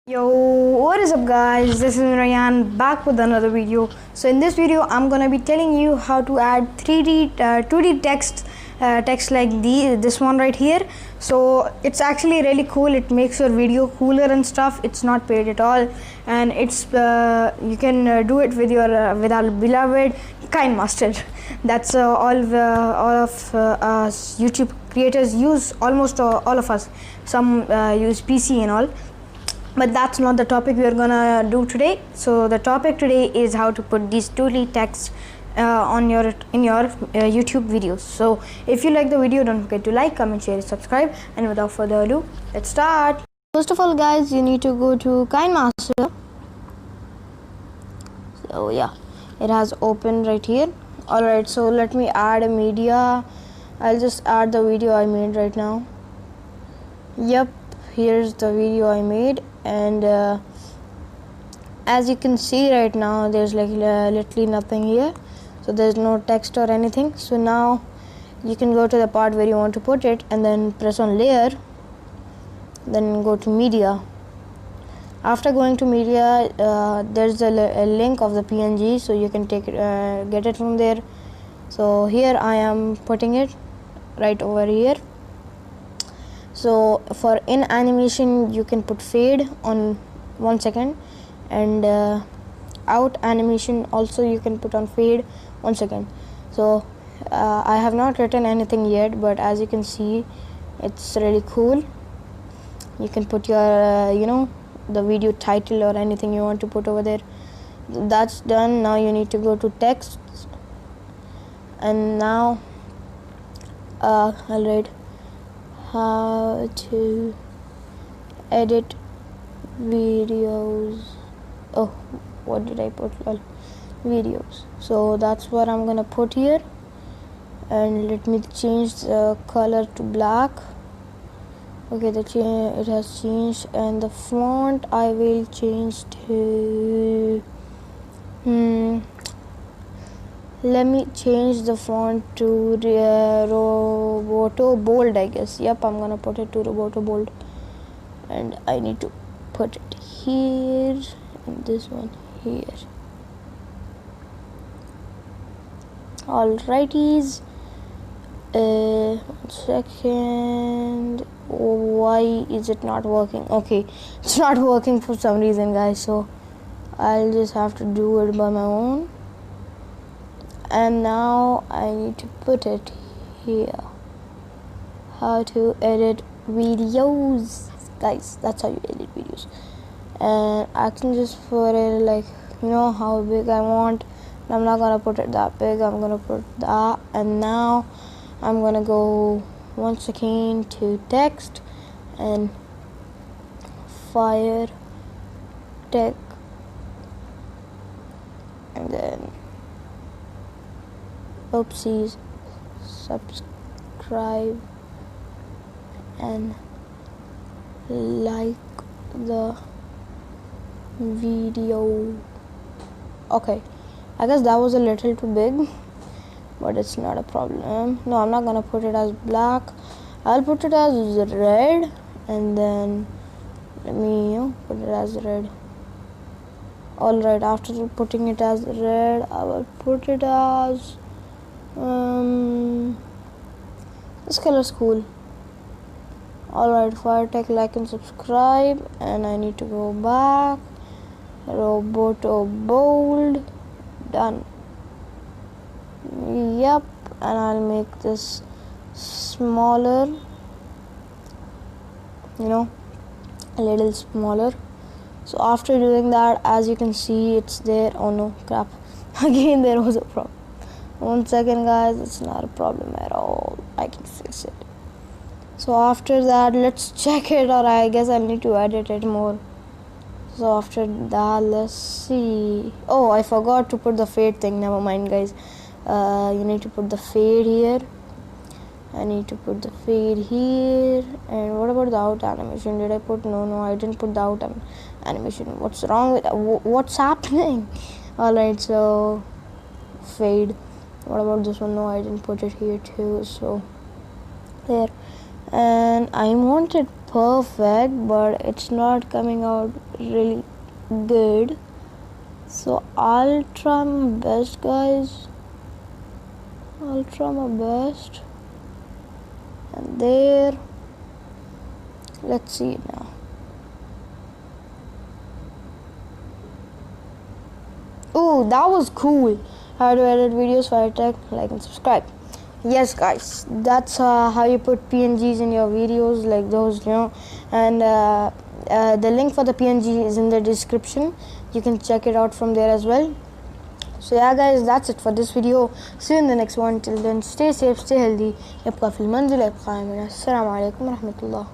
Yo, what is up guys, this is Ryan back with another video. So in this video I'm gonna be telling you how to add 2D text like this one right here. So it's actually really cool. It makes your video cooler and stuff. It's not paid at all, and it's you can do it with your with our beloved kind master. That's all of us YouTube creators use. Almost all of us. Some use PC and all, but that's not the topic we are gonna do today. So the topic today is how to put these 2D text in your YouTube videos. So if you like the video, don't forget to like, comment, share, subscribe, and without further ado, let's start. First of all guys, you need to go to KineMaster. So yeah, it has opened right here. Alright, so let me add a media. I'll just add the video I made right now. Yep, here's the video I made, and as you can see right now, there's like literally nothing here, so there's no text or anything. So now you can go to the part where you want to put it and then press on layer, then go to media. After going to media, there's a link of the PNG, so you can take it, get it from there. So here I am putting it right over here. So for in animation, you can put fade on 1 second, and out animation also you can put on fade 1 second. So I have not written anything yet, but as you can see, it's really cool. You can put your the video title or anything you want to put over there. That's done. Now you need to go to text, and now I'll write how to edit videos. Oh, what did I put? Well, videos. So that's what I'm gonna put here, and let me change the color to black. Okay, it has changed, and the font I will change to let me change the font to Roboto Bold, I guess. Yep, I'm gonna put it to Roboto Bold, and I need to put it here and this one here. Alrighties, 1 second. Why is it not working? Okay, it's not working for some reason, guys, so I'll just have to do it by my own. And now I need to put it here. How to edit videos, guys. That's how you edit videos. And I can just put it like, how big I want. I'm not gonna put it that big. I'm gonna put that. And now I'm gonna go once again to text and fire tech, and then oopsies, subscribe and like the video. Okay, I guess that was a little too big, but it's not a problem. No, I'm not gonna put it as black. I'll put it as red, and then let me put it as red. Alright, after putting it as red, I will put it as this color's cool. Alright, fire tech, like and subscribe, and I need to go back. Roboto Bold, done. Yep, and I'll make this smaller, a little smaller. So after doing that, as you can see, it's there. Oh no, crap. Again, there was a problem. 1 second, guys. It's not a problem at all. I can fix it. So after that, let's check it, or I guess I'll need to edit it more. So after that, let's see. Oh, I forgot to put the fade thing. Never mind, guys. You need to put the fade here. I need to put the fade here. And what about the out animation? Did I put? No, I didn't put the out animation. What's wrong with what's happening? Alright, so fade. What about this one? No, I didn't put it here too. So there. and I want it perfect, but it's not coming out really good. So I'll try my best, guys. I'll try my best. And there, let's see it now. Oh, that was cool. How to edit videos, fire tech, like and subscribe. Yes, guys, that's how you put PNGs in your videos, like those, and the link for the PNG is in the description. You can check it out from there as well. So yeah, guys, that's it for this video. See you in the next one. Till then, stay safe, stay healthy. يبقى في المنزل يبقى آمنا. السلام عليكم ورحمة الله.